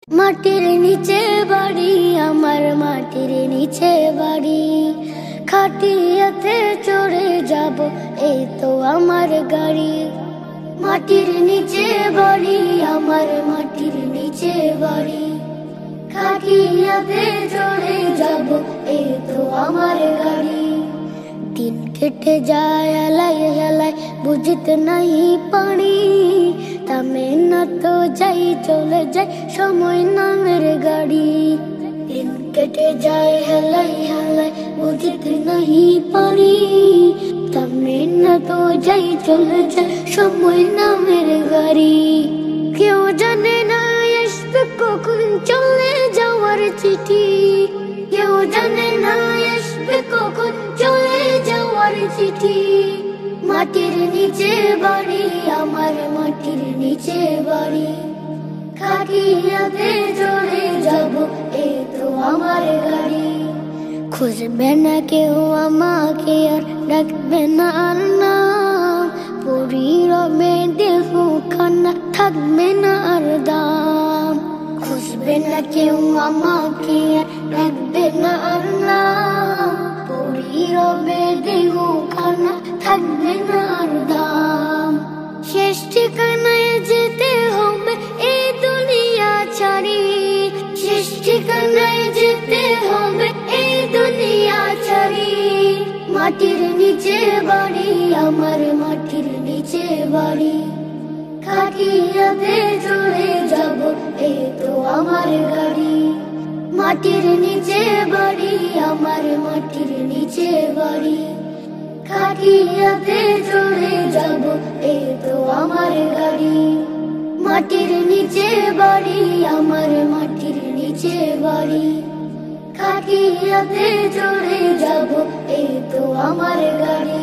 মাটির নিচে বাড়ি আমার, মাটির নিচে বাড়ি, খাটিয়াতে চড়ে যাব এই তো আমার গাড়ি। মাটির নিচে বাড়ি আমার, মাটির নিচে বাড়ি, খাটিয়াতে চড়ে যাব এই তো আমার গাড়ি। দিন কেটে যায় হেলায় হেলায়, বুঝতে নাই পারি, থামে না তো যাই চলে যায় সময় নামের গাড়ি। দিন কেটে যায় হেলায় হেলায়, বুঝতে নাই পারি, থামে না তো যাই চলে যায় সময় নামের গাড়ি। কেউ জানে না আসবে কখন চলে যাওয়ার চিঠি, কেউ জানে না আসবে কখন চলে যাওয়ার চিঠি। মাটির নিচে বাড়ি আমার, মাটির নিচে বাড়ি, খাটিয়াতে চড়ে যাব এই তো আমার গাড়ি। খুঁজবে না কেউ আমাকে আর ডাকবে না আর নাম, পড়ি রবে দেহ খানা থাকবে না আর দাম। খুঁজবে না কেউ আমাকে আর ডাকবে না আর নাম, পড়ি রবে দেহ খানা থাকবে না আর দাম। শেষ ঠিকানায় যেতে হবে এই দুনিয়া ছাড়ি, শেষ ঠিকানায় যেতে হবে এই দুনিয়া ছাড়ি। মাটির নিচে বাড়ি আমার, মাটির নিচে বাড়ি, খাটিয়াতে চড়ে যাব এই তো আমার গাড়ি। মাটির নিচে বাড়ি আমার, মাটির নিচে বাড়ি, খাটিয়াতে চড়ে যাব এই তো আমার গাড়ি। মাটির নিচে বাড়ি আমার, মাটির নিচে বাড়ি, খাটিয়াতে চড়ে যাব এই তো আমার গাড়ি।